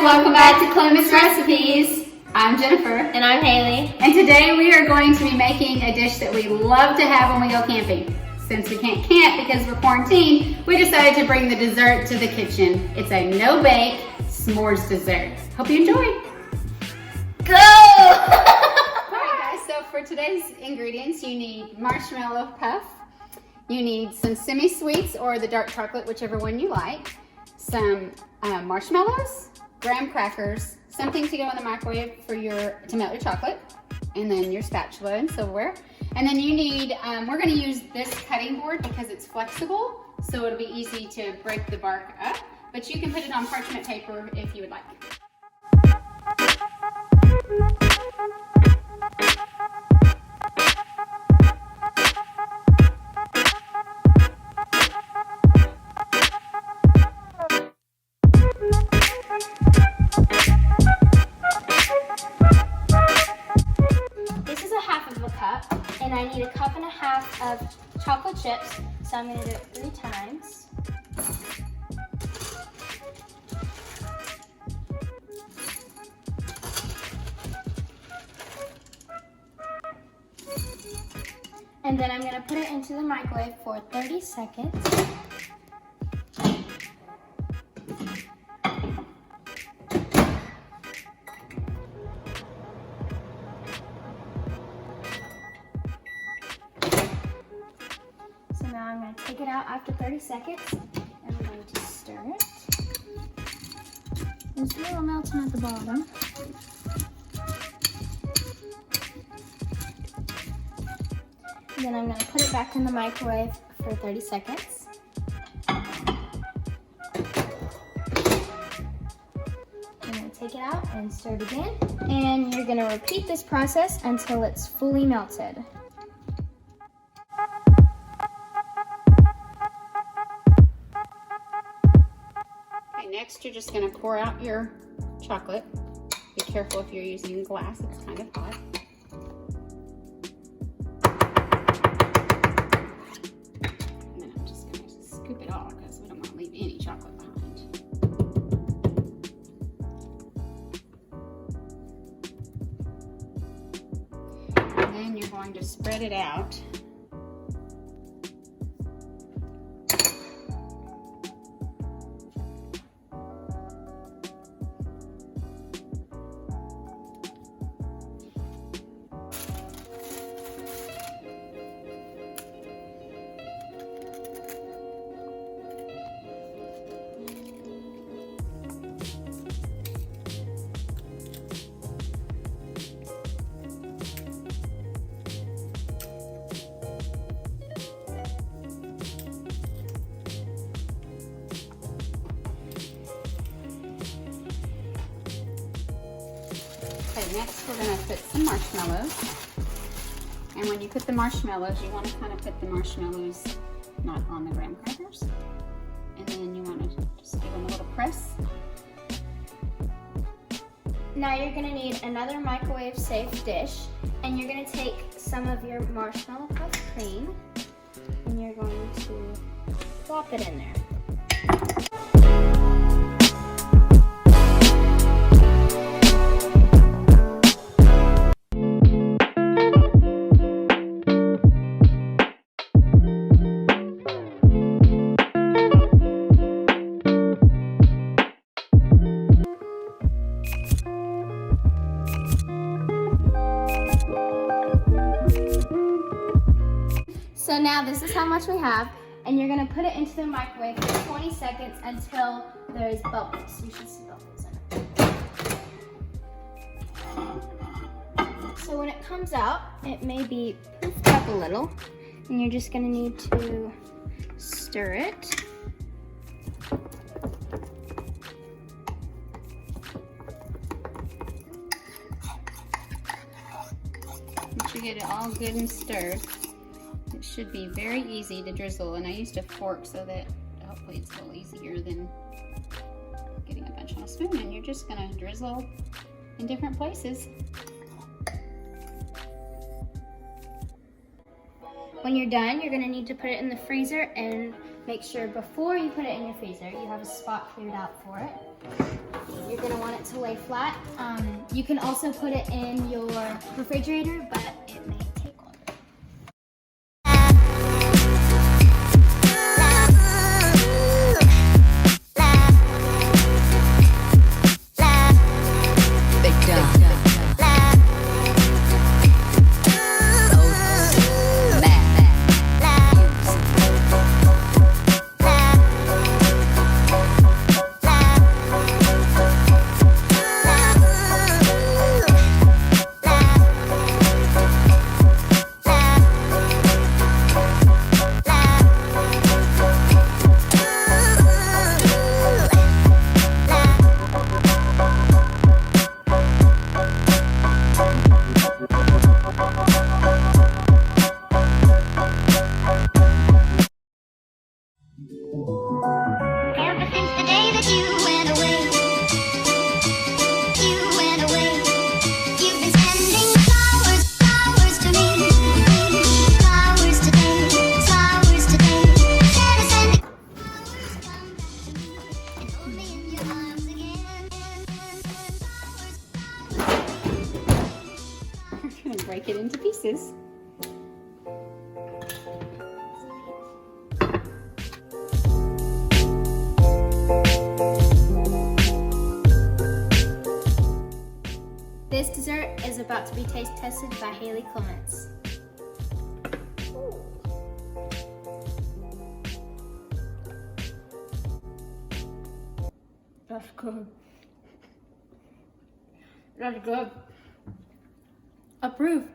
welcome back to Columbus Recipes. I'm Jennifer. And I'm Haley. And today we are going to be making a dish that we love to have when we go camping. Since we can't camp because we're quarantined, we decided to bring the dessert to the kitchen. It's a no-bake s'mores dessert. Hope you enjoy. Go! Alright guys, so for today's ingredients, you need marshmallow puff. You need some semi-sweets or the dark chocolate, whichever one you like. Some marshmallows, graham crackers, something to go in the microwave to melt your chocolate, and then your spatula and silverware. And then you need, we're going to use this cutting board because it's flexible, so it'll be easy to break the bark up, but you can put it on parchment paper if you would like. And I need 1.5 cups of chocolate chips, so I'm going to do it 3 times. And then I'm going to put it into the microwave for 30 seconds. Now I'm going to take it out after 30 seconds, and I'm going to stir it. There's a little melting at the bottom. And then I'm going to put it back in the microwave for 30 seconds. I'm going to take it out and stir it again. And you're going to repeat this process until it's fully melted. Next, you're just going to pour out your chocolate. Be careful if you're using glass, it's kind of hot. And then I'm just going to scoop it all because we don't want to leave any chocolate behind. And then you're going to spread it out. Okay, next we're going to put some marshmallows. And when you put the marshmallows, you want to kind of put the marshmallows not on the graham crackers. And then you want to just give them a little press. Now you're going to need another microwave safe dish, and you're going to take some of your marshmallow puff cream and you're going to plop it in there. So now this is how much we have, and you're going to put it into the microwave for 20 seconds until there's bubbles. You should see bubbles in it. So when it comes out, it may be poofed up a little, and you're just going to need to stir it. Once you get it all good and stirred, it should be very easy to drizzle, and I used a fork so that hopefully it's a little easier than getting a bunch on a spoon. And you're just going to drizzle in different places. When you're done, you're going to need to put it in the freezer and make sure before you put it in your freezer, you have a spot cleared out for it. You're gonna want it to lay flat. You can also put it in your refrigerator, but it may take longer. We're gonna break it into pieces. This dessert is about to be taste tested by Haley Clements. That's good. That's good. Approve.